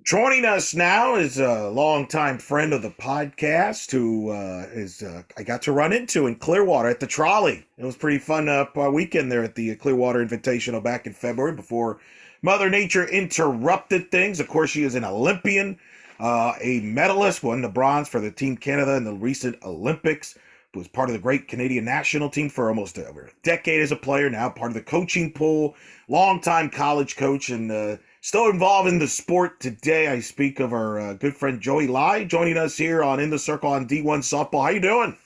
Joining us now is a longtime friend of the podcast who I got to run into in Clearwater at the Trolley. It was pretty fun weekend there at the Clearwater Invitational back in February before Mother Nature interrupted things. Of course, she is an Olympian, a medalist, won the bronze for the Team Canada in the recent Olympics. Was part of the great Canadian national team for almost over a decade as a player. Now part of the coaching pool, longtime college coach, and still involved in the sport today. I speak of our good friend Joey Lai joining us here on In the Circle on D1 Softball. How you doing?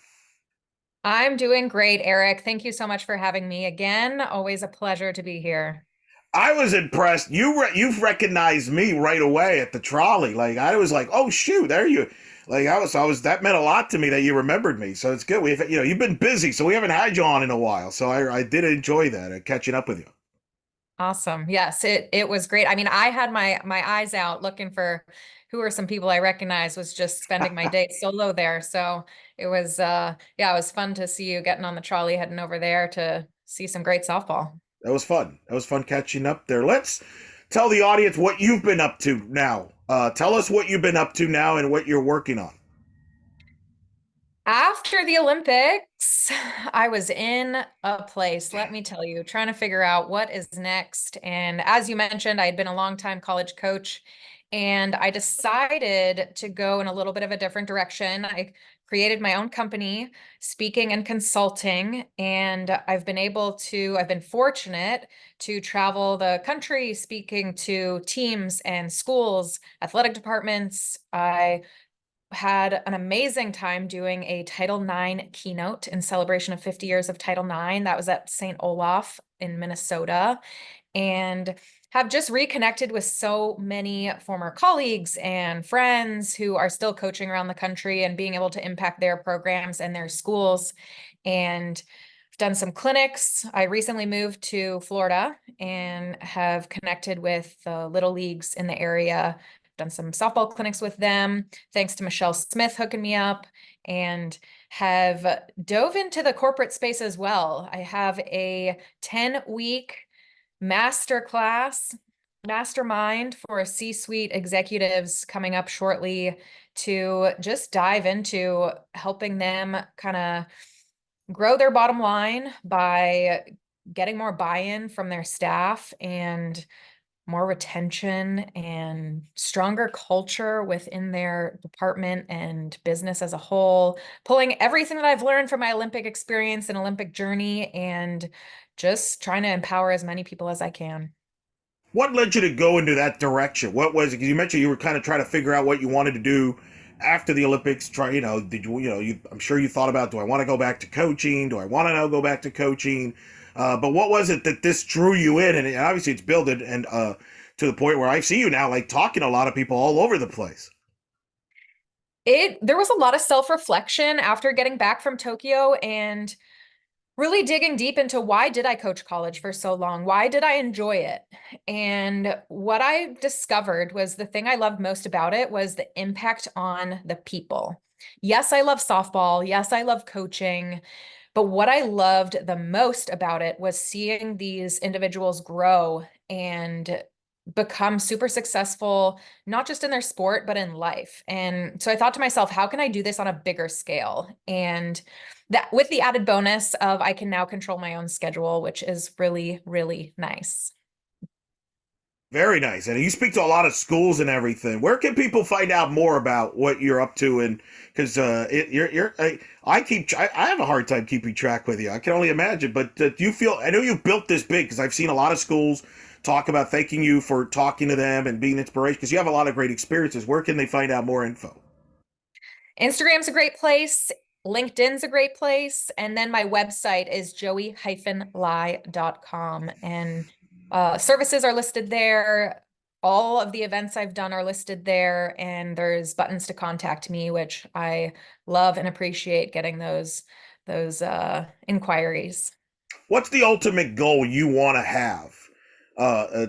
I'm doing great, Eric. Thank you so much for having me again. Always a pleasure to be here. I was impressed. You've recognized me right away at the Trolley. Like I was like, oh shoot, there you. Like I was. That meant a lot to me that you remembered me. So it's good. You've been busy, so we haven't had you on in a while. So I did enjoy that catching up with you. Awesome. Yes, it was great. I mean, I had my eyes out looking for who are some people I recognize, was just spending my day solo there. So it was yeah, it was fun to see you getting on the trolley heading over there to see some great softball. That was fun. That was fun catching up there. Let's tell the audience what you've been up to now. Tell us what you've been up to now and what you're working on. After the Olympics, I was in a place, let me tell you, trying to figure out what is next. And as you mentioned, I had been a longtime college coach, and I decided to go in a little bit of a different direction. I created my own company, speaking and consulting, and I've been fortunate to travel the country speaking to teams and schools, athletic departments. I had an amazing time doing a Title IX keynote in celebration of 50 years of Title IX. That was at St. Olaf in Minnesota, and have just reconnected with so many former colleagues and friends who are still coaching around the country and being able to impact their programs and their schools. And I've done some clinics. I recently moved to Florida and have connected with the little leagues in the area, done some softball clinics with them, thanks to Michelle Smith hooking me up, and have dove into the corporate space as well. I have a 10-week masterclass mastermind for C-suite executives coming up shortly to just dive into helping them kind of grow their bottom line by getting more buy-in from their staff and more retention and stronger culture within their department and business as a whole, pulling everything that I've learned from my Olympic experience and Olympic journey and just trying to empower as many people as I can. What led you to go into that direction? What was it? Because you mentioned you were kind of trying to figure out what you wanted to do after the Olympics. Did I'm sure you thought about, do I want to go back to coaching? Do I want to now go back to coaching? But what was it that this drew you in? And obviously it's built it and to the point where I see you now like talking to a lot of people all over the place. There was a lot of self-reflection after getting back from Tokyo and really digging deep into why did I coach college for so long? Why did I enjoy it? And what I discovered was the thing I loved most about it was the impact on the people. Yes, I love softball. Yes, I love coaching. But what I loved the most about it was seeing these individuals grow and become super successful, not just in their sport, but in life. And so I thought to myself, how can I do this on a bigger scale? And that with the added bonus of I can now control my own schedule, which is really, really nice. Very nice. And you speak to a lot of schools and everything. Where can people find out more about what you're up to? And because I have a hard time keeping track with you. I can only imagine. But do you feel? I know you built this big because I've seen a lot of schools talk about thanking you for talking to them and being inspiration because you have a lot of great experiences. Where can they find out more info? Instagram's a great place. LinkedIn's a great place. And then my website is joey-lie.com. And services are listed there. All of the events I've done are listed there. And there's buttons to contact me, which I love and appreciate getting those inquiries. What's the ultimate goal you want to have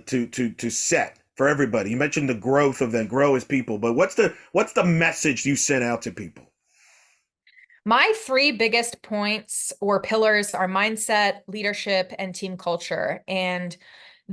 to set for everybody? You mentioned the growth of them, grow as people, but what's the message you send out to people? My three biggest points or pillars are mindset, leadership, and team culture. And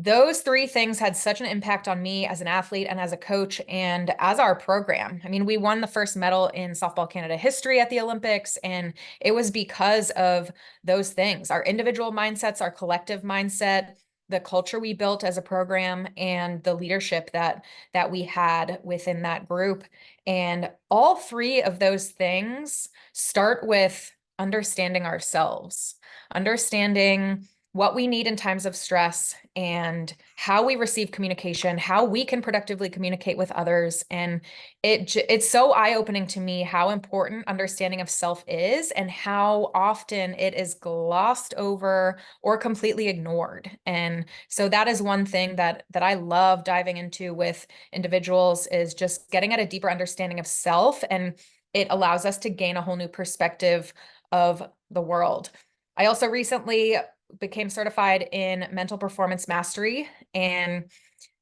those three things had such an impact on me as an athlete and as a coach and as our program. I mean, we won the first medal in Softball Canada history at the Olympics, and it was because of those things, our individual mindsets, our collective mindset, the culture we built as a program, and the leadership that we had within that group. And all three of those things start with understanding ourselves, understanding what we need in times of stress and how we receive communication, how we can productively communicate with others. And it's so eye-opening to me how important understanding of self is and how often it is glossed over or completely ignored. And so that is one thing that I love diving into with individuals is just getting at a deeper understanding of self, and it allows us to gain a whole new perspective of the world. I also recently became certified in mental performance mastery, and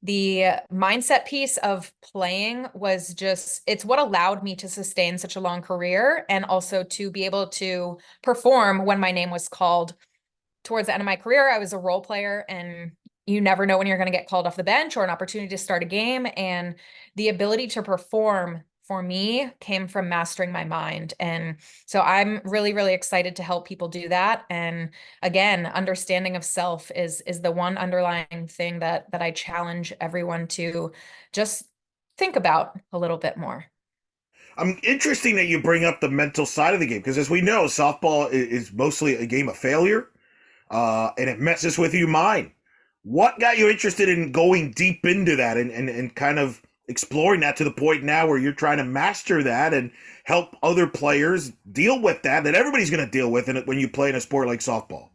the mindset piece of playing was just, it's what allowed me to sustain such a long career and also to be able to perform when my name was called. Towards the end of my career, I was a role player, and you never know when you're going to get called off the bench or an opportunity to start a game. And the ability to perform for me came from mastering my mind. And so I'm really, really excited to help people do that. And again, understanding of self is the one underlying thing that I challenge everyone to just think about a little bit more. I'm interesting that you bring up the mental side of the game because, as we know, softball is mostly a game of failure, and it messes with your mind. What got you interested in going deep into that and kind of exploring that to the point now where you're trying to master that and help other players deal with that everybody's going to deal with when you play in a sport like softball?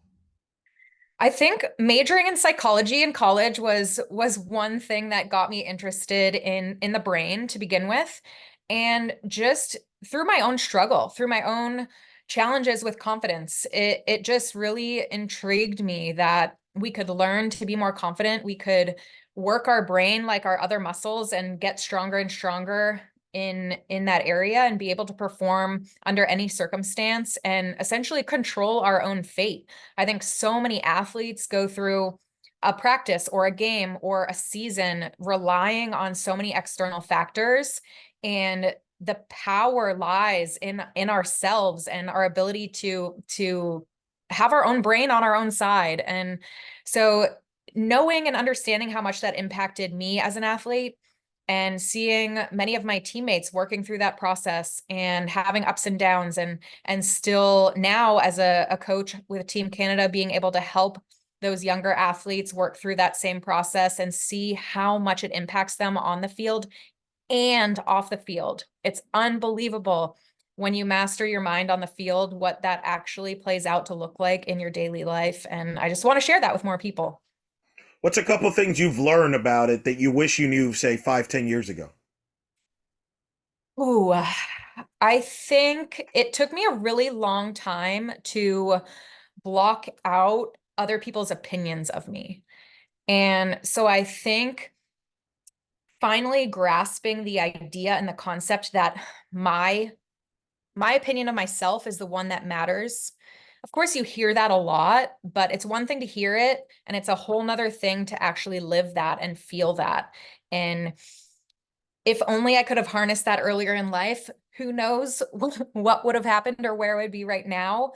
I think majoring in psychology in college was one thing that got me interested in the brain to begin with. And just through my own struggle, through my own challenges with confidence, it just really intrigued me that we could learn to be more confident. We could work our brain like our other muscles and get stronger and stronger in that area and be able to perform under any circumstance and essentially control our own fate. I think so many athletes go through a practice or a game or a season relying on so many external factors, and the power lies in ourselves and our ability to have our own brain on our own side. And so knowing and understanding how much that impacted me as an athlete and seeing many of my teammates working through that process and having ups and downs, and still now as a coach with Team Canada being able to help those younger athletes work through that same process and see how much it impacts them on the field and off the field. It's unbelievable when you master your mind on the field, what that actually plays out to look like in your daily life. And I just want to share that with more people. What's a couple things you've learned about it that you wish you knew, say, 5, 10 years ago? Ooh, I think it took me a really long time to block out other people's opinions of me. And so I think finally grasping the idea and the concept that my my opinion of myself is the one that matters. Of course, you hear that a lot, but it's one thing to hear it, and it's a whole nother thing to actually live that and feel that. And if only I could have harnessed that earlier in life, who knows what would have happened or where I would be right now.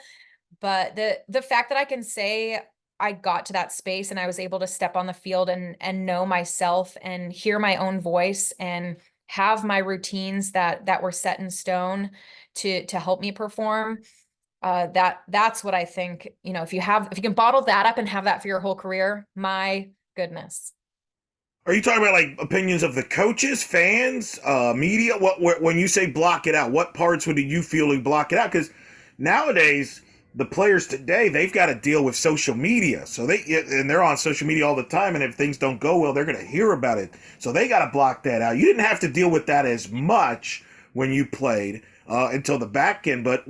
But the fact that I can say I got to that space and I was able to step on the field and know myself and hear my own voice and have my routines that were set in stone to help me perform. That's what I think, if you can bottle that up and have that for your whole career, my goodness. Are you talking about like opinions of the coaches, fans, media? When you say block it out, what parts would you feel like block it out? Because nowadays, the players today they've got to deal with social media, so they're on social media all the time, and if things don't go well, they're going to hear about it. So they got to block that out. You didn't have to deal with that as much when you played until the back end. But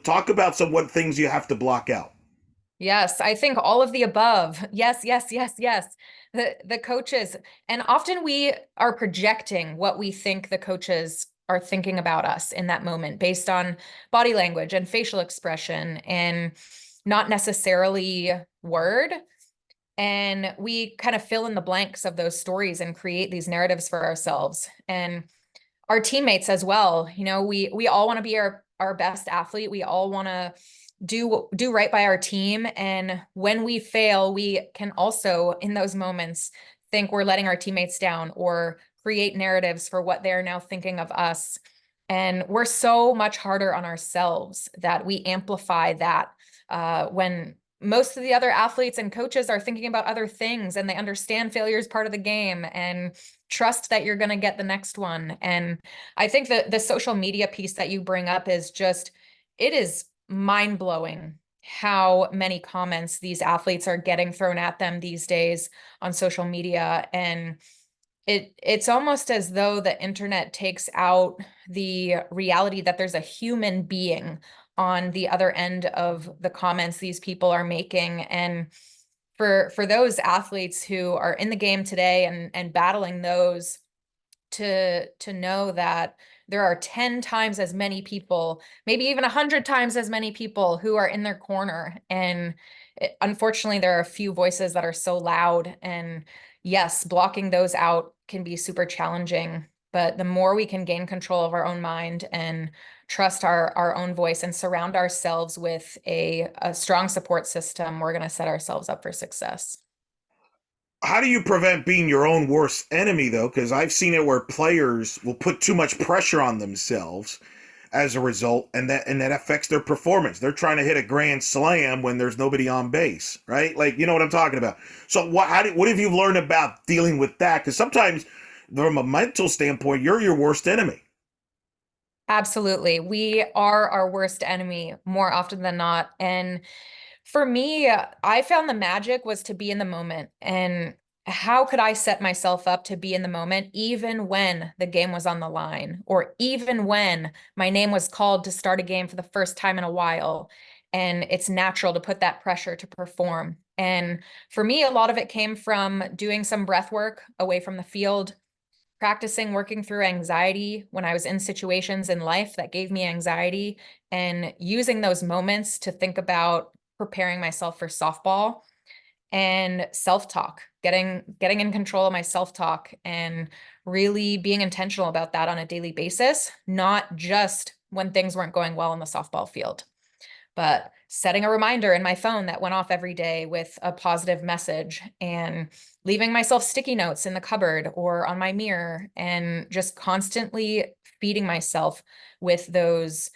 talk about what things you have to block out. Yes, I think all of the above. Yes, yes, yes, yes. The coaches, and often we are projecting what we think the coaches are thinking about us in that moment based on body language and facial expression and not necessarily word. and we kind of fill in the blanks of those stories and create these narratives for ourselves and our teammates as well. You know, we all want to be our best athlete. We all want to do right by our team. And when we fail, we can also in those moments think we're letting our teammates down or create narratives for what they're now thinking of us. And we're so much harder on ourselves that we amplify that when most of the other athletes and coaches are thinking about other things and they understand failure is part of the game and trust that you're going to get the next one. And I think that the social media piece that you bring up is just, it is mind blowing how many comments these athletes are getting thrown at them these days on social media. And it's almost as though the internet takes out the reality that there's a human being on the other end of the comments these people are making. And for those athletes who are in the game today and battling those, to know that there are 10 times as many people, maybe even 100 times as many people who are in their corner. And unfortunately, there are a few voices that are so loud. And yes, blocking those out can be super challenging. But the more we can gain control of our own mind and trust our own voice and surround ourselves with a strong support system, we're going to set ourselves up for success. How do you prevent being your own worst enemy, though? Because I've seen it where players will put too much pressure on themselves as a result, and that affects their performance. They're trying to hit a grand slam when there's nobody on base, right? Like, you know what I'm talking about. So what have you learned about dealing with that? Because sometimes, from a mental standpoint, you're your worst enemy. Absolutely. We are our worst enemy more often than not. And for me, I found the magic was to be in the moment. And how could I set myself up to be in the moment, even when the game was on the line, or even when my name was called to start a game for the first time in a while? And it's natural to put that pressure to perform. And for me, a lot of it came from doing some breath work away from the field, practicing working through anxiety when I was in situations in life that gave me anxiety, and using those moments to think about preparing myself for softball, and self-talk, getting in control of my self-talk and really being intentional about that on a daily basis, not just when things weren't going well on the softball field, but setting a reminder in my phone that went off every day with a positive message, and leaving myself sticky notes in the cupboard or on my mirror, and just constantly feeding myself with those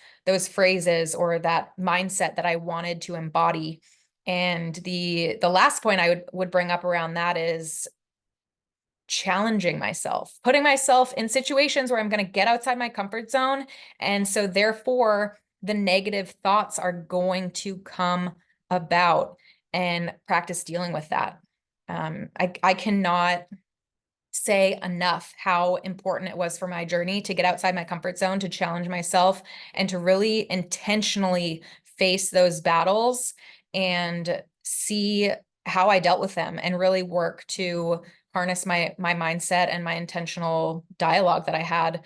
phrases or that mindset that I wanted to embody. And the last point I would bring up around that is challenging myself, putting myself in situations where I'm going to get outside my comfort zone. And so therefore, the negative thoughts are going to come about, and practice dealing with that. I cannot say enough how important it was for my journey to get outside my comfort zone, to challenge myself, and to really intentionally face those battles and see how I dealt with them, and really work to harness my mindset and my intentional dialogue that I had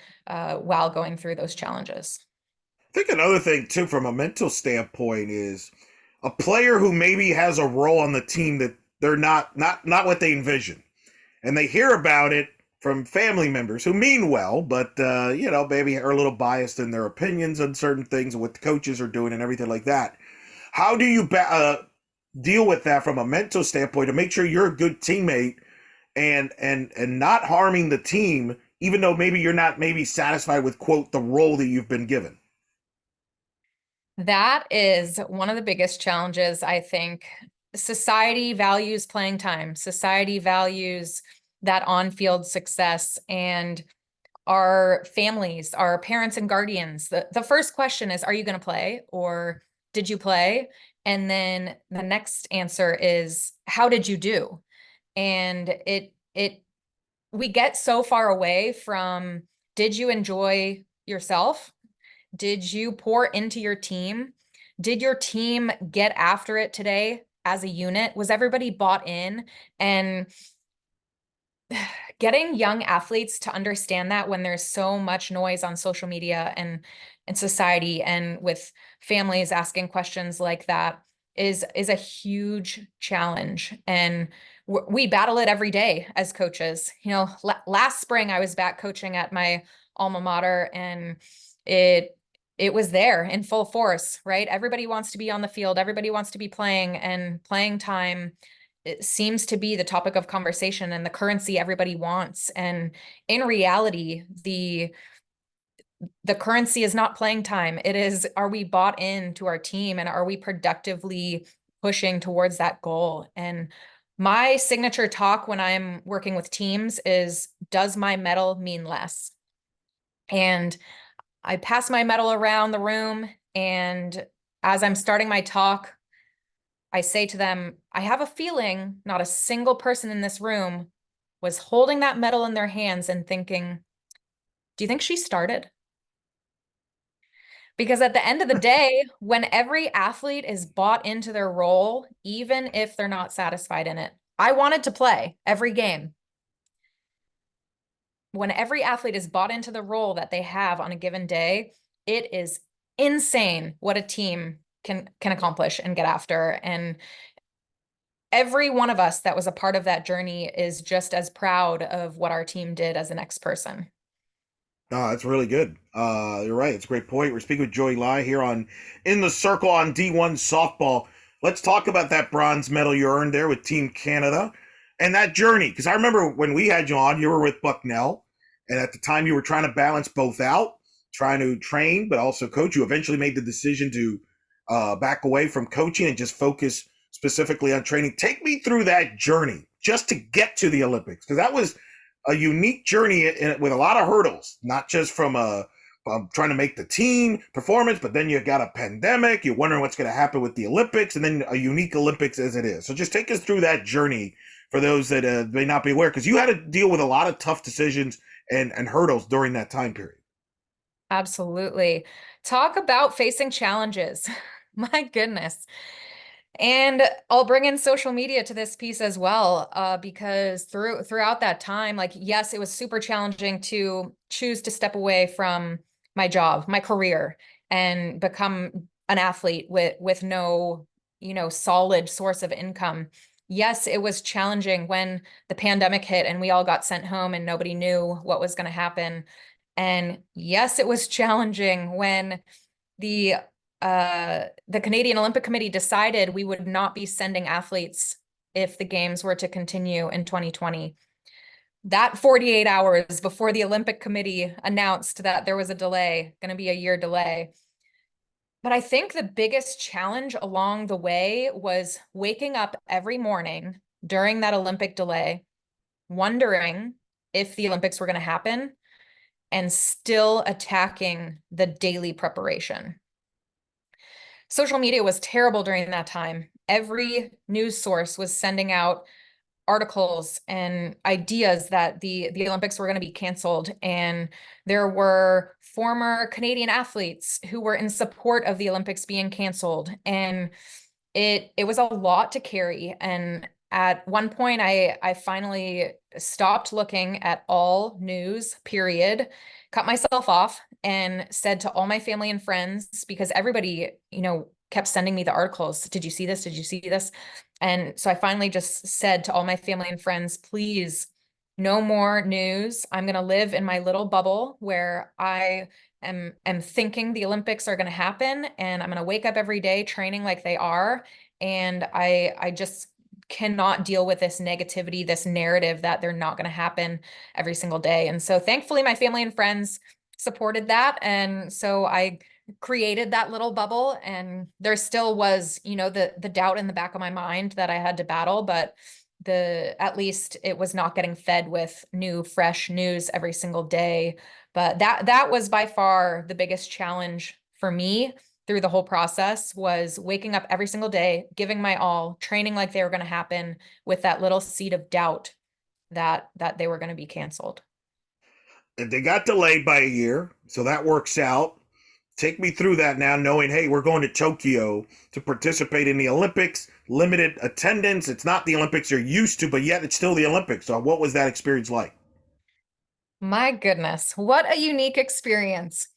while going through those challenges. I think another thing too, from a mental standpoint, is a player who maybe has a role on the team that they're not what they envision, and they hear about it from family members who mean well, but maybe are a little biased in their opinions on certain things and what the coaches are doing and everything like that. How do you deal with that from a mental standpoint to make sure you're a good teammate and not harming the team, even though maybe you're not maybe satisfied with quote the role that you've been given? That is one of the biggest challenges, I think. Society values playing time. Society values that on-field success, and our families, our parents and guardians, the first question is, are you going to play, or did you play? And then the next answer is, how did you do? And we get so far away from, did you enjoy yourself? Did you pour into your team? Did your team get after it today as a unit? Was everybody bought in? And getting young athletes to understand that when there's so much noise on social media and society, and with families asking questions like that, is a huge challenge, and we battle it every day as coaches. You know, last spring I was back coaching at my alma mater, and it it was there in full force, right? Everybody wants to be on the field, everybody wants to be playing, and playing time, it seems to be the topic of conversation and the currency everybody wants. And in reality, the currency is not playing time. It is, are we bought into our team, and are we productively pushing towards that goal? And my signature talk when I'm working with teams is, does my medal mean less? And I pass my medal around the room, and as I'm starting my talk, I say to them, I have a feeling not a single person in this room was holding that medal in their hands and thinking, do you think she started? Because at the end of the day, when every athlete is bought into their role, even if they're not satisfied in it, I wanted to play every game. When every athlete is bought into the role that they have on a given day, it is insane what a team can accomplish and get after. And every one of us that was a part of that journey is just as proud of what our team did as the next person. Oh, that's really good. You're right. It's a great point. We're speaking with Joey Lai here on In the Circle on D1 Softball. Let's talk about that bronze medal you earned there with Team Canada and that journey. Because I remember when we had you on, you were with Bucknell, and at the time you were trying to balance both out, trying to train but also coach. You eventually made the decision to back away from coaching and just focus specifically on training. Take me through that journey just to get to the Olympics, because that was a unique journey with a lot of hurdles, not just from trying to make the team performance, but then you got a pandemic. You're wondering what's going to happen with the Olympics, and then a unique Olympics as it is. So just take us through that journey for those that may not be aware, because you had to deal with a lot of tough decisions and hurdles during that time period. Absolutely. Talk about facing challenges. My goodness. And I'll bring in social media to this piece as well, because throughout that time, like, yes, it was super challenging to choose to step away from my job, my career, and become an athlete with no, solid source of income. Yes, it was challenging when the pandemic hit and we all got sent home and nobody knew what was going to happen. And yes, it was challenging when the the Canadian Olympic Committee decided we would not be sending athletes if the games were to continue in 2020. That 48 hours before the Olympic Committee announced that there was a delay, going to be a year delay. But I think the biggest challenge along the way was waking up every morning during that Olympic delay, wondering if the Olympics were going to happen, and still attacking the daily preparation. Social media was terrible during that time. Every news source was sending out articles and ideas that the Olympics were going to be canceled. And there were former Canadian athletes who were in support of the Olympics being canceled. And it was a lot to carry. And at one point, I finally stopped looking at all news, period, cut myself off, and said to all my family and friends, because everybody, kept sending me the articles. Did you see this? Did you see this? And so I finally just said to all my family and friends, please, no more news. I'm going to live in my little bubble where I am thinking the Olympics are going to happen, and I'm going to wake up every day training like they are. And I just cannot deal with this negativity, this narrative that they're not going to happen every single day. And so thankfully my family and friends supported that. And so I created that little bubble, and there still was, the doubt in the back of my mind that I had to battle, but at least it was not getting fed with new fresh news every single day. But that was by far the biggest challenge for me through the whole process, was waking up every single day, giving my all, training like they were going to happen, with that little seed of doubt that they were going to be canceled. They got delayed by a year, so that works out. Take me through that now, knowing, hey, we're going to Tokyo to participate in the Olympics, limited attendance. It's not the Olympics you're used to, but yet it's still the Olympics. So what was that experience like? My goodness, what a unique experience.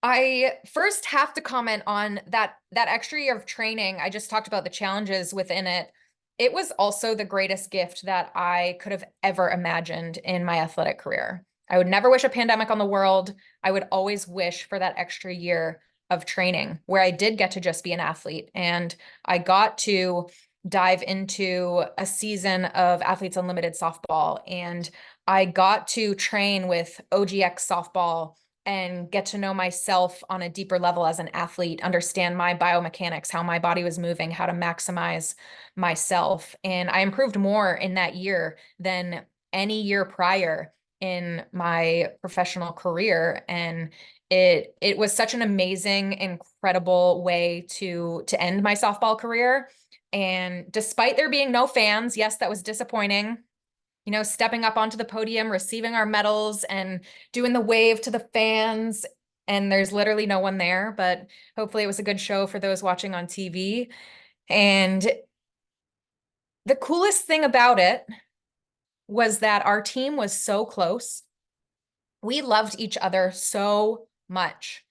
I first have to comment on that extra year of training. I just talked about the challenges within it. It was also the greatest gift that I could have ever imagined in my athletic career. I would never wish a pandemic on the world. I would always wish for that extra year of training where I did get to just be an athlete and I got to dive into a season of Athletes Unlimited softball, and I got to train with OGX softball and get to know myself on a deeper level as an athlete, understand my biomechanics, how my body was moving, how to maximize myself. And I improved more in that year than any year prior in my professional career. And it was such an amazing, incredible way to end my softball career. And despite there being no fans, yes, that was disappointing, stepping up onto the podium, receiving our medals and doing the wave to the fans. And there's literally no one there, but hopefully it was a good show for those watching on TV. And the coolest thing about it was that our team was so close. We loved each other so much.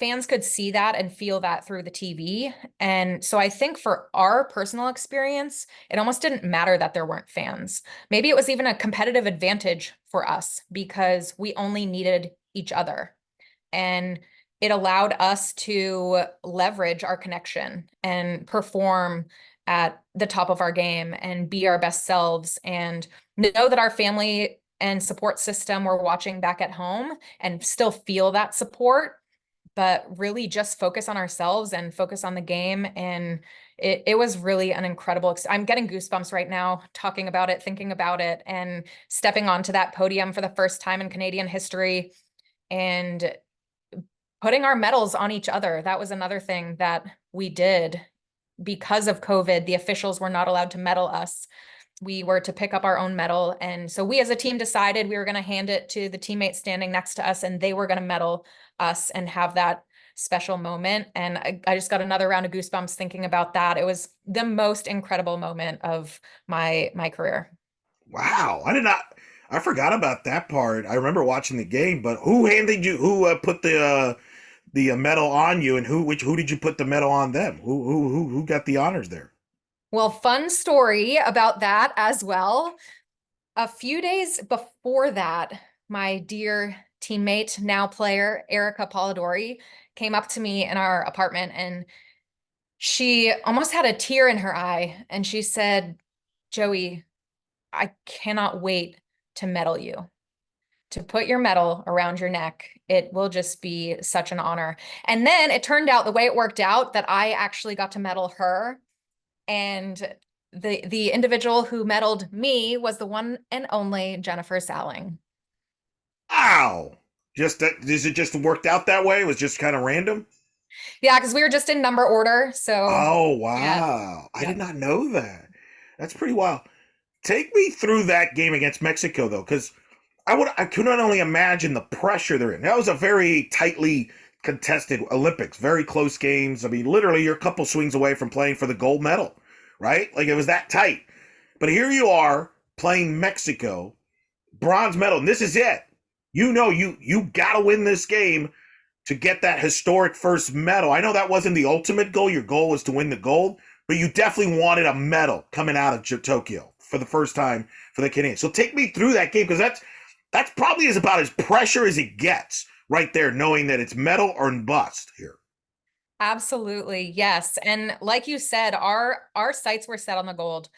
Fans could see that and feel that through the TV. And so I think for our personal experience, it almost didn't matter that there weren't fans. Maybe it was even a competitive advantage for us because we only needed each other. And it allowed us to leverage our connection and perform at the top of our game and be our best selves and know that our family and support system were watching back at home and still feel that support, but really just focus on ourselves and focus on the game. And it was really an incredible, I'm getting goosebumps right now talking about it, thinking about it, and stepping onto that podium for the first time in Canadian history and putting our medals on each other. That was another thing that we did. Because of COVID, the officials were not allowed to medal us. We were to pick up our own medal. And so we as a team decided we were going to hand it to the teammates standing next to us and they were going to medal us and have that special moment. And I just got another round of goosebumps thinking about that. It was the most incredible moment of my career. Wow, I did not. I forgot about that part. I remember watching the game, but who handed you? Who put the medal on you, and who did you put the medal on them? Who got the honors there? Well, fun story about that as well. A few days before that, my dear teammate, now player, Erica Polidori, came up to me in our apartment and she almost had a tear in her eye. And she said, Joey, I cannot wait to medal you, to put your medal around your neck. It will just be such an honor. And then it turned out the way it worked out that I actually got to medal her. And the individual who medaled me was the one and only Jennifer Salling. Wow, just that? Is it just worked out that way? It was just kind of random. Yeah, because we were just in number order. So Oh yes. wow, I Yeah. did not know that. That's pretty wild. Take me through that game against Mexico though, because I could not only imagine the pressure they're in. That was a very tightly contested Olympics, very close games. I mean, literally, you're a couple swings away from playing for the gold medal, right? Like it was that tight. But here you are playing Mexico, bronze medal, and this is it. You got to win this game to get that historic first medal. I know that wasn't the ultimate goal. Your goal was to win the gold, but you definitely wanted a medal coming out of Tokyo for the first time for the Canadians. So take me through that game because that's probably is about as pressure as it gets right there, knowing that it's medal or bust here. Absolutely. Yes. And like you said, our sights were set on the gold.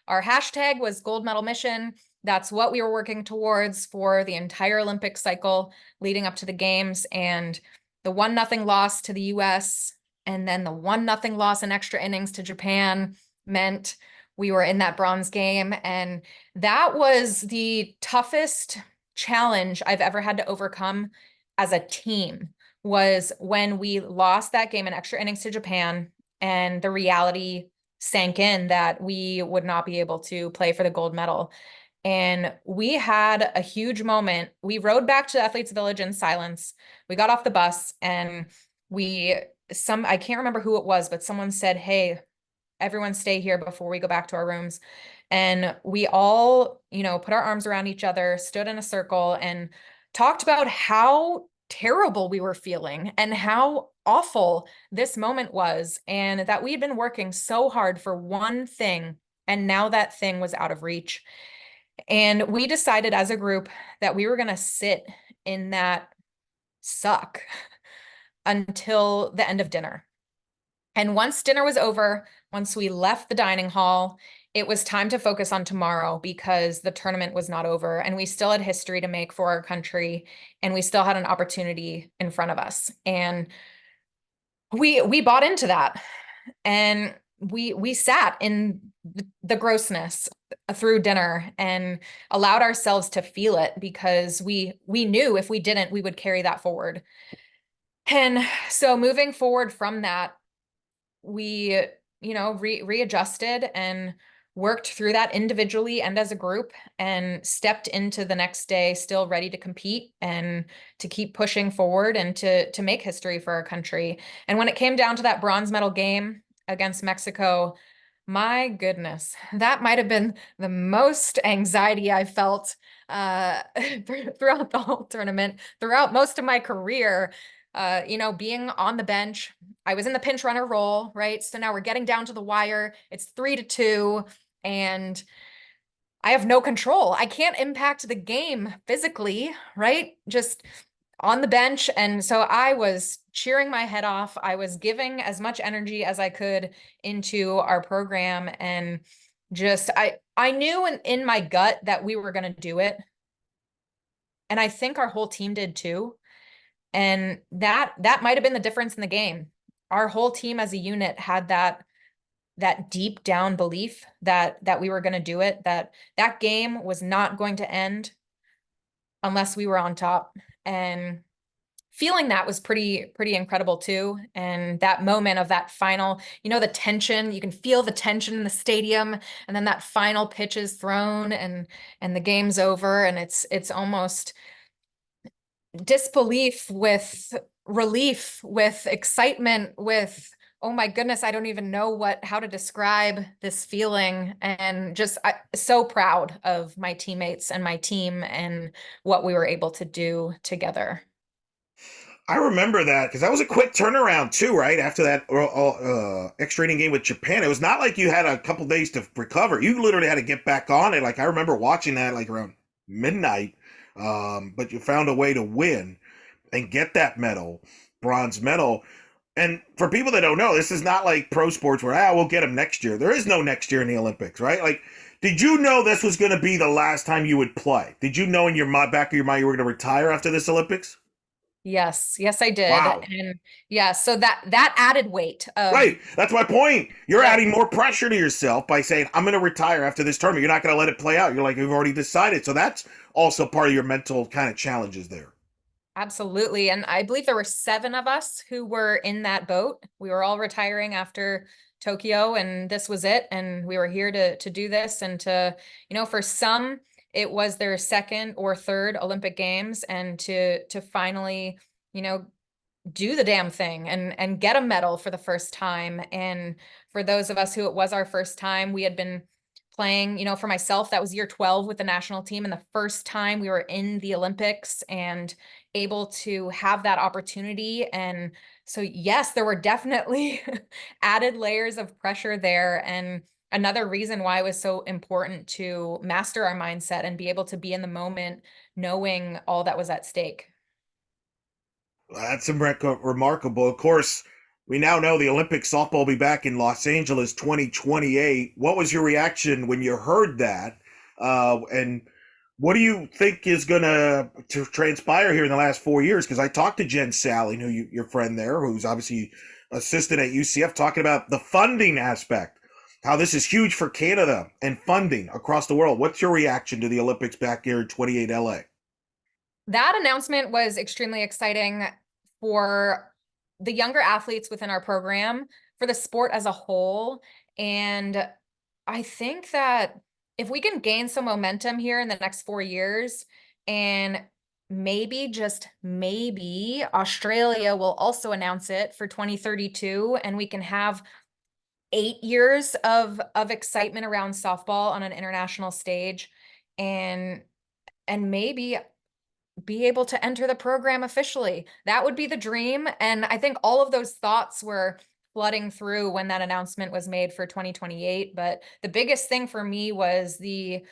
Our hashtag was gold medal mission. That's what we were working towards for the entire Olympic cycle leading up to the games. And the 1-0 loss to the US and then the 1-0 loss in extra innings to Japan meant we were in that bronze game. And that was the toughest challenge I've ever had to overcome as a team, was when we lost that game in extra innings to Japan and the reality sank in that we would not be able to play for the gold medal. And we had a huge moment. We rode back to the Athletes Village in silence. We got off the bus and I can't remember who it was, but someone said, "Hey, everyone stay here before we go back to our rooms." And we all, put our arms around each other, stood in a circle and talked about how terrible we were feeling and how awful this moment was, and that we had been working so hard for one thing, and now that thing was out of reach. And we decided as a group that we were going to sit in that suck until the end of dinner. And once dinner was over, once we left the dining hall, it was time to focus on tomorrow because the tournament was not over and we still had history to make for our country and we still had an opportunity in front of us. And we bought into that. And we sat in the grossness through dinner and allowed ourselves to feel it because we knew if we didn't, we would carry that forward. And so moving forward from that, we, readjusted and worked through that individually and as a group and stepped into the next day still ready to compete and to keep pushing forward and to make history for our country. And when it came down to that bronze medal game against Mexico, my goodness, that might have been the most anxiety I felt throughout the whole tournament, throughout most of my career. Being on the bench, I was in the pinch runner role, right? So now we're getting down to the wire. It's 3-2, and I have no control. I can't impact the game physically, right? Just on the bench. And so I was cheering my head off. I was giving as much energy as I could into our program. And just, I knew in my gut that we were going to do it. And I think our whole team did too. And that might have been the difference in the game. Our whole team as a unit had that deep down belief that we were going to do it, that game was not going to end unless we were on top. And feeling that was pretty incredible too. And that moment of that final, the tension, you can feel the tension in the stadium, and then that final pitch is thrown and the game's over, and it's almost disbelief with relief, with excitement, with, oh my goodness, I don't even know how to describe this feeling. And just so proud of my teammates and my team and what we were able to do together. I remember that because that was a quick turnaround too, right? After that extra inning game with Japan, it was not like you had a couple days to recover. You literally had to get back on it. Like I remember watching that like around midnight, but you found a way to win and get that medal, bronze medal. And for people that don't know, this is not like pro sports where we'll get them next year. There is no next year in the Olympics, right? Like, did you know this was going to be the last time you would play? Did you know in your back of your mind you were going to retire after this Olympics? Yes, I did. Wow. And yeah, so that added weight of, Right. That's my point. You're right. adding more pressure to yourself by saying, I'm going to retire after this tournament. You're not going to let it play out. You're like, you've already decided. So that's also part of your mental kind of challenges there. Absolutely. And I believe there were 7 of us who were in that boat. We were all retiring after Tokyo, and this was it. And we were here to do this. And for some, it was their second or third Olympic Games, and to finally, you know, do the damn thing and get a medal for the first time. And for those of us who it was our first time, we had been playing, for myself, that was year 12 with the national team, and the first time we were in the Olympics and able to have that opportunity. And so yes, there were definitely added layers of pressure there, and another reason why it was so important to master our mindset and be able to be in the moment knowing all that was at stake. That's remarkable. Of course, we now know the Olympic softball will be back in Los Angeles 2028. What was your reaction when you heard that? And what do you think is going to transpire here in the last 4 years? Because I talked to Jen Sally, your friend there, who's obviously assistant at UCF, talking about the funding aspect, how this is huge for Canada and funding across the world. What's your reaction to the Olympics back here in 28 LA? That announcement was extremely exciting for the younger athletes within our program, for the sport as a whole. And I think that if we can gain some momentum here in the next 4 years, and maybe, just maybe, Australia will also announce it for 2032, and we can have 8 years of excitement around softball on an international stage. And maybe be able to enter the program officially. That would be the dream. And I think all of those thoughts were flooding through when that announcement was made for 2028. But the biggest thing for me was the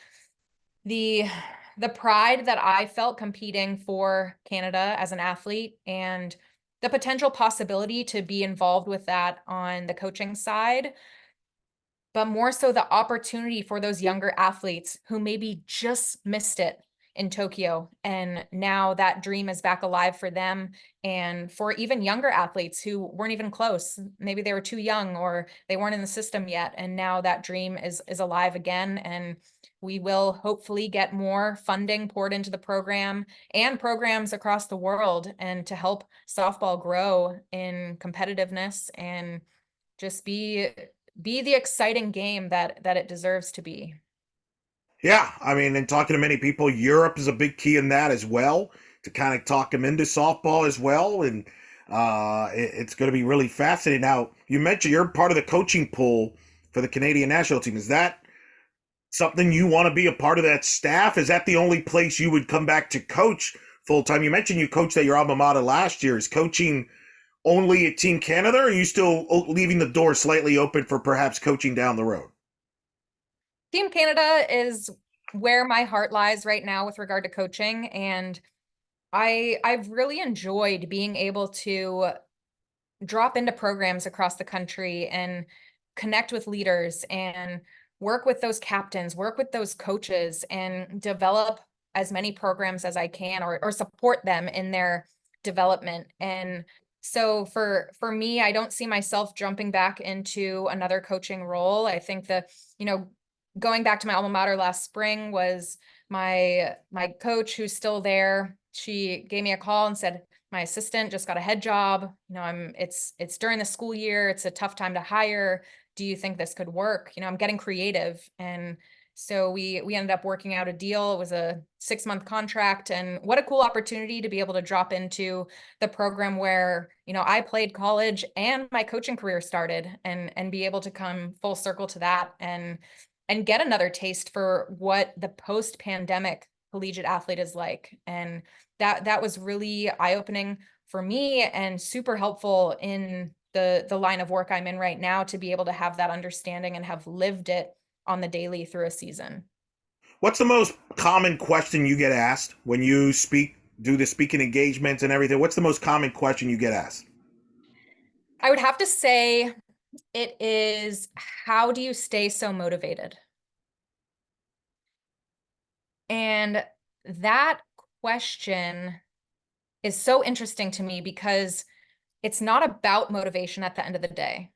the pride that I felt competing for Canada as an athlete, and the potential possibility to be involved with that on the coaching side, but more so the opportunity for those younger athletes who maybe just missed it in Tokyo. And now that dream is back alive for them. And for even younger athletes who weren't even close, maybe they were too young or they weren't in the system yet. And now that dream is alive again. And we will hopefully get more funding poured into the program and programs across the world, and to help softball grow in competitiveness and just be the exciting game that it deserves to be. Yeah, I mean, and talking to many people, Europe is a big key in that as well, to kind of talk them into softball as well, and it's going to be really fascinating. Now, you mentioned you're part of the coaching pool for the Canadian national team. Is that something you want to be a part of that staff? Is that the only place you would come back to coach full time? You mentioned you coached at your alma mater last year. Is coaching only at Team Canada, or are you still leaving the door slightly open for perhaps coaching down the road? Team Canada is where my heart lies right now with regard to coaching, and I've really enjoyed being able to drop into programs across the country and connect with leaders and work with those captains, work with those coaches, and develop as many programs as I can, or support them in their development. And so for me, I don't see myself jumping back into another coaching role. I think that, you know, going back to my alma mater last spring was my coach, who's still there. She gave me a call and said, my assistant just got a head job. You know, it's during the school year. It's a tough time to hire. Do you think this could work? You know, I'm getting creative. And so we ended up working out a deal. It was a 6-month contract. And what a cool opportunity to be able to drop into the program where, you know, I played college and my coaching career started, and be able to come full circle to that, and get another taste for what the post-pandemic collegiate athlete is like. And that was really eye-opening for me, and super helpful in the line of work I'm in right now, to be able to have that understanding and have lived it on the daily through a season. What's the most common question you get asked when you speak, do the speaking engagements and everything? What's the most common question you get asked? I would have to say it is, how do you stay so motivated? And that question is so interesting to me, because it's not about motivation at the end of the day.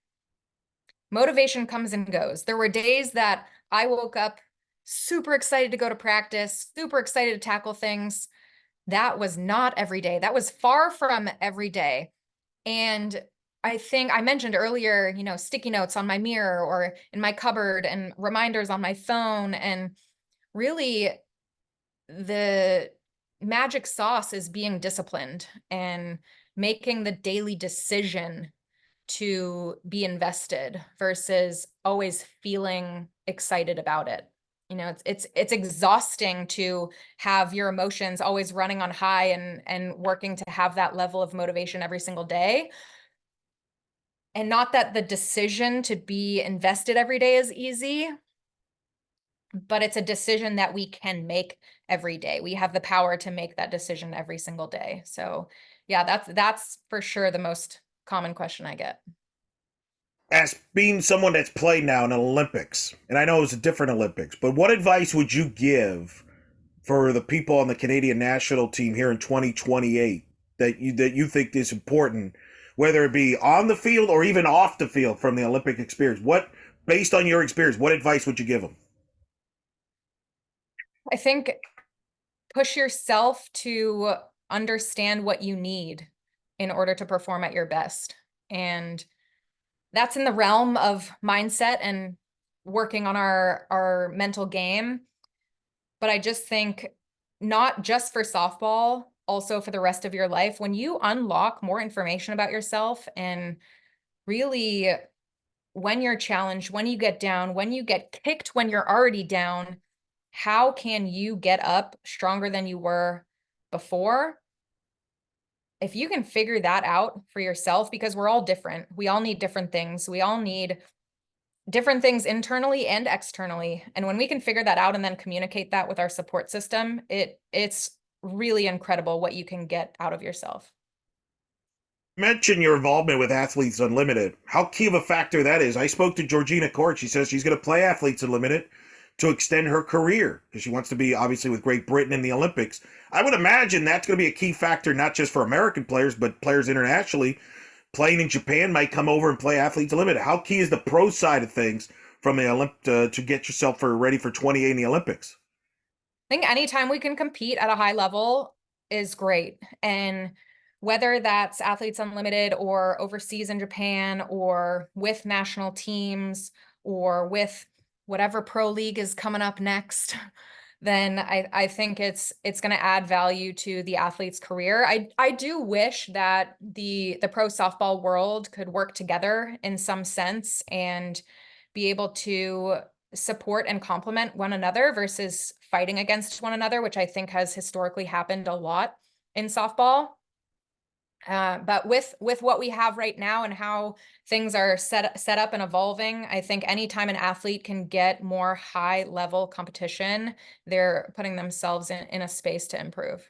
Motivation comes and goes. There were days that I woke up super excited to go to practice, super excited to tackle things. That was not every day. That was far from every day. And I think I mentioned earlier, you know, sticky notes on my mirror or in my cupboard, and reminders on my phone. And really, the magic sauce is being disciplined and making the daily decision to be invested versus always feeling excited about it. You know, it's exhausting to have your emotions always running on high, and working to have that level of motivation every single day. And not that the decision to be invested every day is easy, but it's a decision that we can make every day. We have the power to make that decision every single day. So yeah, that's for sure the most common question I get. As being someone that's played now in the Olympics, and I know it's a different Olympics, but what advice would you give for the people on the Canadian national team here in 2028 that you think is important, whether it be on the field or even off the field from the Olympic experience? What, based on your experience, what advice would you give them? I think push yourself to understand what you need in order to perform at your best. And that's in the realm of mindset and working on our mental game. But I just think, not just for softball, also for the rest of your life, when you unlock more information about yourself, and really, when you're challenged, when you get down, when you get kicked, when you're already down, how can you get up stronger than you were before, if you can figure that out for yourself, because we're all different, we all need different things. We all need different things internally and externally. And when we can figure that out and then communicate that with our support system, it's really incredible what you can get out of yourself. Mention your involvement with Athletes Unlimited. How key of a factor that is. I spoke to Georgina Court. She says she's going to play Athletes Unlimited to extend her career because she wants to be obviously with Great Britain in the Olympics. I would imagine that's going to be a key factor, not just for American players, but players internationally. Playing in Japan might come over and play Athletes Unlimited. How key is the pro side of things from the to get yourself ready for 28 in the Olympics? I think anytime we can compete at a high level is great. And whether that's Athletes Unlimited or overseas in Japan or with national teams or with whatever pro league is coming up next, then I think it's going to add value to the athlete's career. I do wish that the pro softball world could work together in some sense and be able to support and complement one another versus fighting against one another, which I think has historically happened a lot in softball. But with what we have right now and how things are set up and evolving, I think anytime an athlete can get more high level competition, they're putting themselves in a space to improve.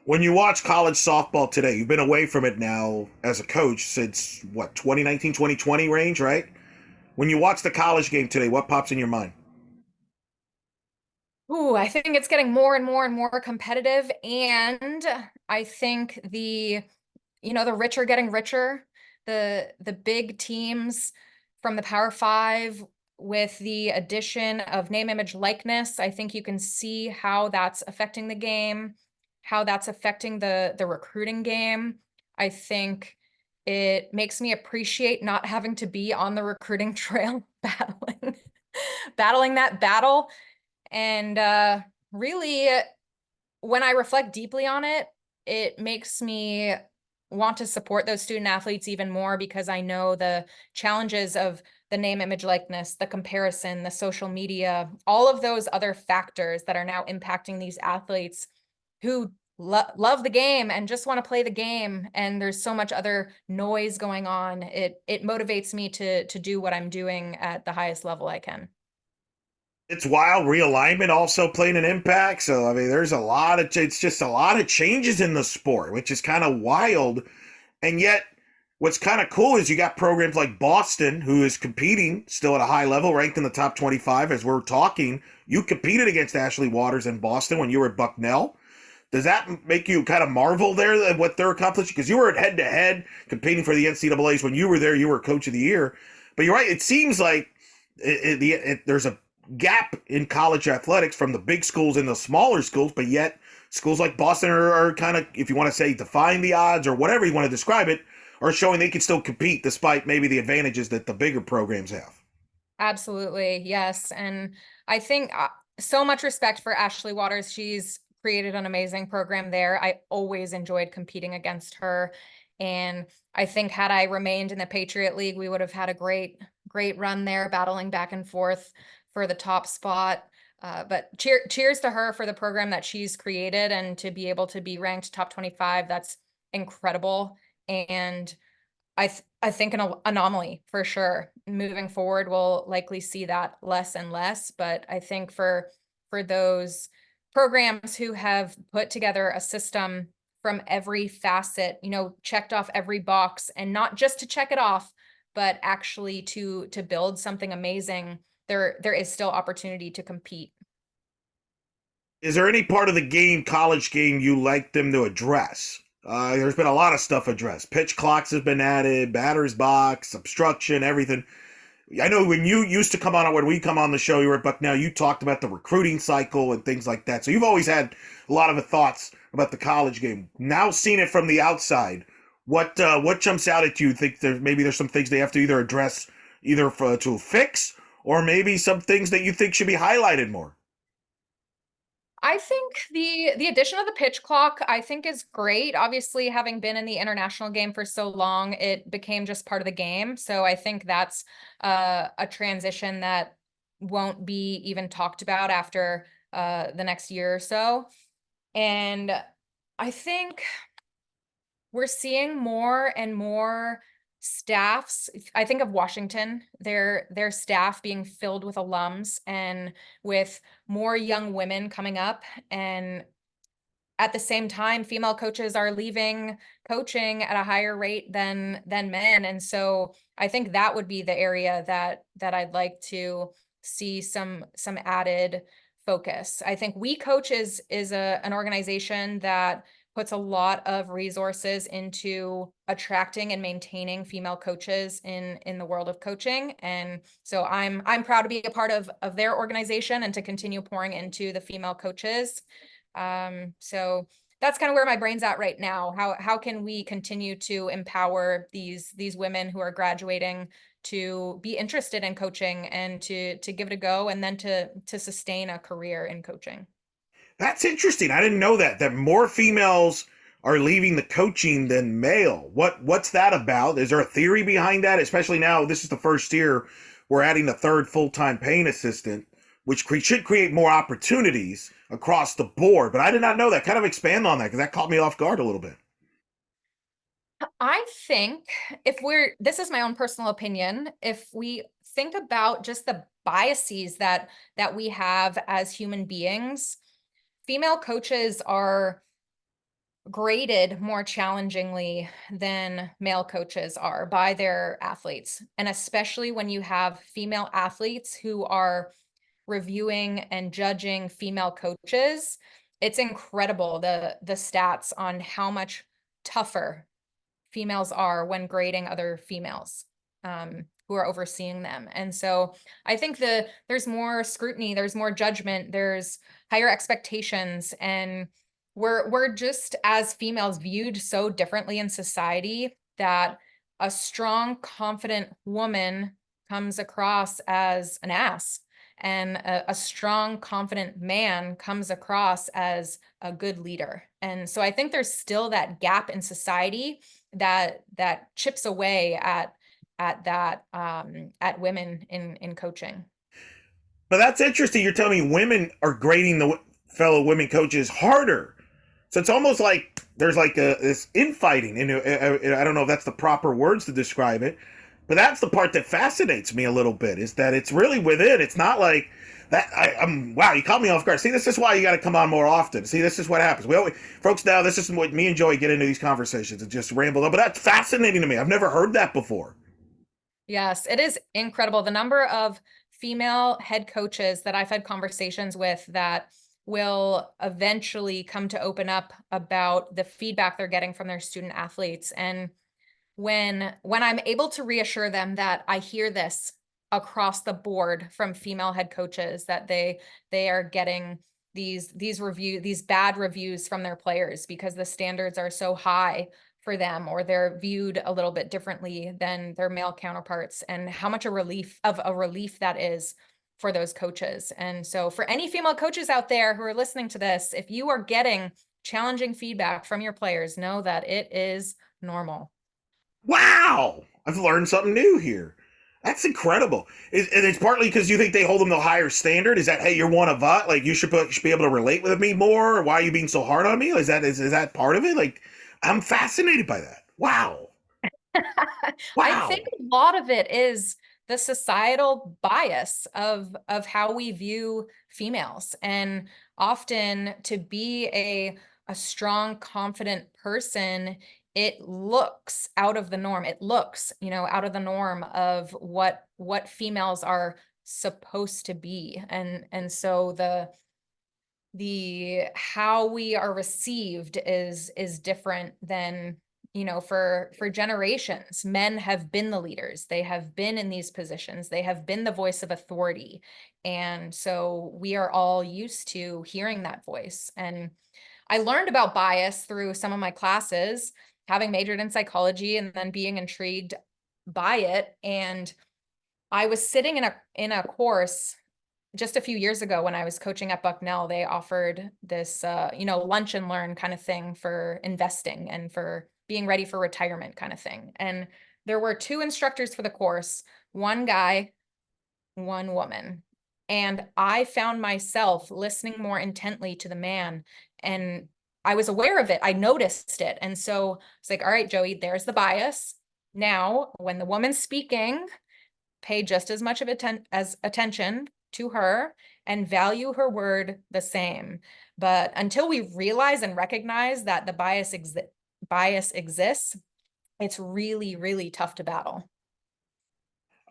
When you watch college softball today, you've been away from it now as a coach since what, 2019, 2020 range, right? When you watch the college game today, what pops in your mind? Ooh, I think it's getting more and more and more competitive. And I think the rich are getting richer. The big teams from the Power Five with the addition of name, image, likeness, I think you can see how that's affecting the game, how that's affecting the recruiting game. I think it makes me appreciate not having to be on the recruiting trail battling that battle. And really, when I reflect deeply on it, it makes me want to support those student athletes even more because I know the challenges of the name, image, likeness, the comparison, the social media, all of those other factors that are now impacting these athletes who love the game and just want to play the game. And there's so much other noise going on. It motivates me to do what I'm doing at the highest level I can. It's wild. Realignment also playing an impact. So I mean, it's just a lot of changes in the sport, which is kind of wild. And yet, what's kind of cool is you got programs like Boston, who is competing still at a high level, ranked in the top 25 as we're talking. You competed against Ashley Waters in Boston when you were at Bucknell. Does that make you kind of marvel there at what they're accomplishing? Because you were at head to head competing for the NCAA's when you were there. You were coach of the year. But you're right. It seems like there's a gap in college athletics from the big schools and the smaller schools, but yet schools like Boston are kind of, if you want to say, defying the odds or whatever you want to describe it, are showing they can still compete despite maybe the advantages that the bigger programs have. Absolutely. Yes. And I think so much respect for Ashley Waters. She's created an amazing program there. I always enjoyed competing against her. And I think had I remained in the Patriot League, we would have had a great run there, battling back and forth for the top spot. But cheers to her for the program that she's created and to be able to be ranked top 25. That's incredible. And I think an anomaly for sure. Moving forward, we'll likely see that less and less. But I think for those programs who have put together a system from every facet, checked off every box, and not just to check it off, but actually to build something amazing, there is still opportunity to compete. Is there any part of the game, college game, you like them to address? There's been a lot of stuff addressed. Pitch clocks have been added, batter's box, obstruction, everything. I know when you used to come on, when we come on the show, you were at Bucknell, you talked about the recruiting cycle and things like that. So you've always had a lot of thoughts about the college game. Now seeing it from the outside, what jumps out at you? Think maybe there's some things they have to either address, either to fix, or maybe some things that you think should be highlighted more. I think the addition of the pitch clock, I think, is great. Obviously, having been in the international game for so long, it became just part of the game. So I think that's a transition that won't be even talked about after the next year or so. And I think we're seeing more and more staffs. I think of Washington, their staff being filled with alums and with more young women coming up, and at the same time, female coaches are leaving coaching at a higher rate than men. And so I think that would be the area that I'd like to see some added focus. I think We Coach is an organization that puts a lot of resources into attracting and maintaining female coaches in the world of coaching. And so I'm proud to be a part of their organization and to continue pouring into the female coaches. So that's kind of where my brain's at right now. How can we continue to empower these women who are graduating to be interested in coaching and to give it a go, and then to sustain a career in coaching? That's interesting. I didn't know that more females are leaving the coaching than male. What's that about? Is there a theory behind that? Especially now, this is the first year we're adding a third full-time paying assistant, which should create more opportunities across the board. But I did not know that. Kind of expand on that because that caught me off guard a little bit. I think this is my own personal opinion, if we think about just the biases that we have as human beings, female coaches are graded more challengingly than male coaches are by their athletes. And especially when you have female athletes who are reviewing and judging female coaches, it's incredible the stats on how much tougher females are when grading other females who are overseeing them. And so I think there's more scrutiny, there's more judgment, there's higher expectations, and we're just as females viewed so differently in society that a strong, confident woman comes across as an ass, and a strong, confident man comes across as a good leader. And so I think there's still that gap in society that chips away at women in coaching. But that's interesting. You're telling me women are grading the fellow women coaches harder. So it's almost like there's like this infighting. And I don't know if that's the proper words to describe it, but that's the part that fascinates me a little bit. Is that it's really within. It's not like that. I'm wow. You caught me off guard. See, this is why you got to come on more often. See, this is what happens. We always, folks. Now this is what me and Joey get into these conversations and just ramble on. But that's fascinating to me. I've never heard that before. Yes, it is incredible. The number of female head coaches that I've had conversations with that will eventually come to open up about the feedback they're getting from their student athletes. And when I'm able to reassure them that I hear this across the board from female head coaches, that they are getting these bad reviews from their players because the standards are so high for them, or they're viewed a little bit differently than their male counterparts, and how much a relief that is for those coaches. And so for any female coaches out there who are listening to this, if you are getting challenging feedback from your players, know that it is normal. Wow, I've learned something new here. That's incredible. And it's partly because you think they hold them to a higher standard. Is that, hey, you're one of us? Like you should be able to relate with me more. Or why are you being so hard on me? Is that part of it? Like I'm fascinated by that. Wow, I wow. think a lot of it is the societal bias of how we view females. And often to be a strong, confident person, it looks out of the norm. It looks, out of the norm of what females are supposed to be. And so the how we are received is different than, for generations. Men have been the leaders, they have been in these positions, they have been the voice of authority, and so we are all used to hearing that voice. And I learned about bias through some of my classes, having majored in psychology and then being intrigued by it. And I was sitting in a course just a few years ago when I was coaching at Bucknell. They offered this, lunch and learn kind of thing for investing and for being ready for retirement kind of thing. And there were two instructors for the course, one guy, one woman. And I found myself listening more intently to the man and I was aware of it. I noticed it. And so it's like, all right, Joey, there's the bias. Now, when the woman's speaking, pay just as much of attention to her and value her word the same. But until we realize and recognize that the bias exists, it's really, really tough to battle.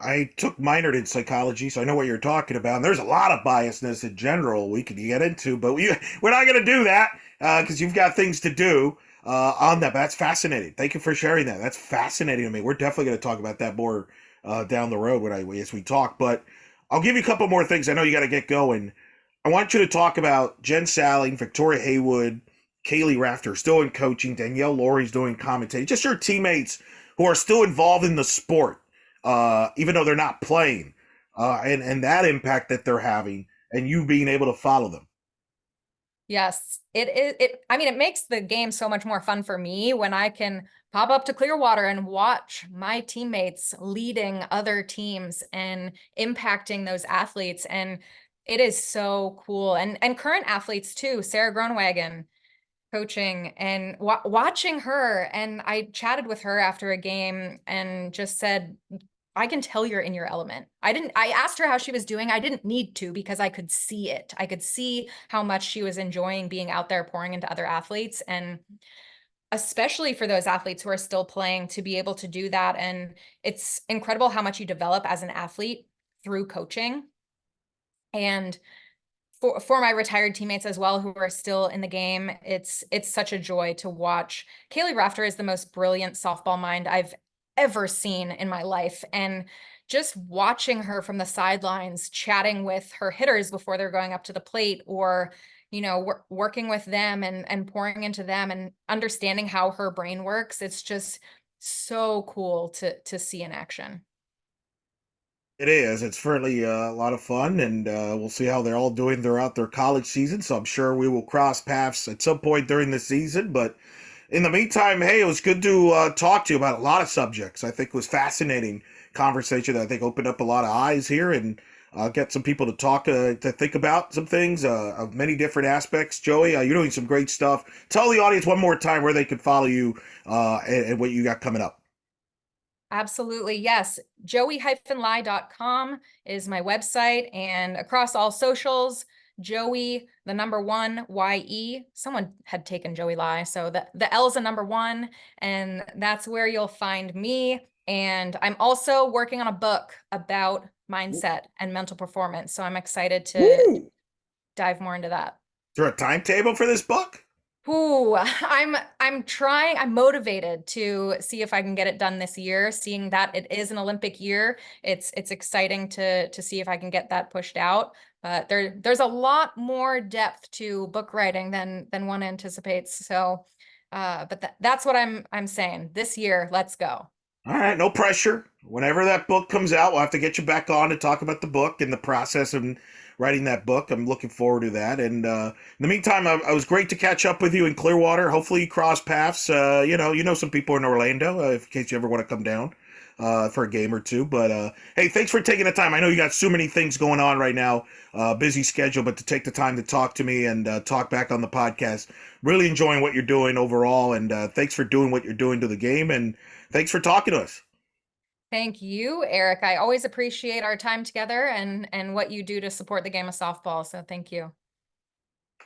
I took minored in psychology, so I know what you're talking about. And there's a lot of biasness in general we could get into, but we're not going to do that because you've got things to do on that. But that's fascinating. Thank you for sharing that. That's fascinating to me. We're definitely going to talk about that more down the road as we talk. But I'll give you a couple more things. I know you got to get going. I want you to talk about Jen Salling, Victoria Haywood, Kaylee Rafter still in coaching, Danielle Laurie's doing commentating, just your teammates who are still involved in the sport even though they're not playing, and that impact that they're having, and you being able to follow them. Yes, it is. I mean, it makes the game so much more fun for me when I can pop up to Clearwater and watch my teammates leading other teams and impacting those athletes. And it is so cool. And current athletes too, Sarah Groenwagen coaching and watching her. And I chatted with her after a game and just said, I can tell you're in your element. I asked her how she was doing. I didn't need to because I could see it. I could see how much she was enjoying being out there pouring into other athletes. And especially for those athletes who are still playing to be able to do that. And it's incredible how much you develop as an athlete through coaching. And for my retired teammates as well who are still in the game, it's such a joy to watch. Kaylee Rafter is the most brilliant softball mind I've ever seen in my life. And just watching her from the sidelines, chatting with her hitters before they're going up to the plate, or working with them and pouring into them and understanding how her brain works. It's just so cool to see in action. It is. It's certainly a lot of fun, and we'll see how they're all doing throughout their college season. So I'm sure we will cross paths at some point during the season. But in the meantime, hey, it was good to talk to you about a lot of subjects. I think it was fascinating conversation that I think opened up a lot of eyes here and get some people to talk to think about some things of many different aspects. Joey, you're doing some great stuff. Tell the audience one more time where they can follow you and what you got coming up. Absolutely. Yes. Joey-lie.com is my website, and across all socials, Joey, the number one, Y-E. Someone had taken Joey Lie. So the L is a number one, and that's where you'll find me. And I'm also working on a book about mindset and mental performance. So I'm excited to Woo! dive more into that. Is there a timetable for this book? Ooh, I'm motivated to see if I can get it done this year, seeing that it is an Olympic year. It's exciting to see if I can get that pushed out. But there's a lot more depth to book writing than one anticipates. So but that's what I'm saying. This year, let's go. All right, no pressure. Whenever that book comes out, we'll have to get you back on to talk about the book and the process of writing that book. I'm looking forward to that. And in the meantime, I was great to catch up with you in Clearwater. Hopefully, you cross paths. You know some people in Orlando. In case you ever want to come down for a game or two. But hey, thanks for taking the time. I know you got so many things going on right now, busy schedule, but to take the time to talk to me and talk back on the podcast. Really enjoying what you're doing overall, and thanks for doing what you're doing to the game. And thanks for talking to us. Thank you, Eric. I always appreciate our time together and what you do to support the game of softball. So thank you.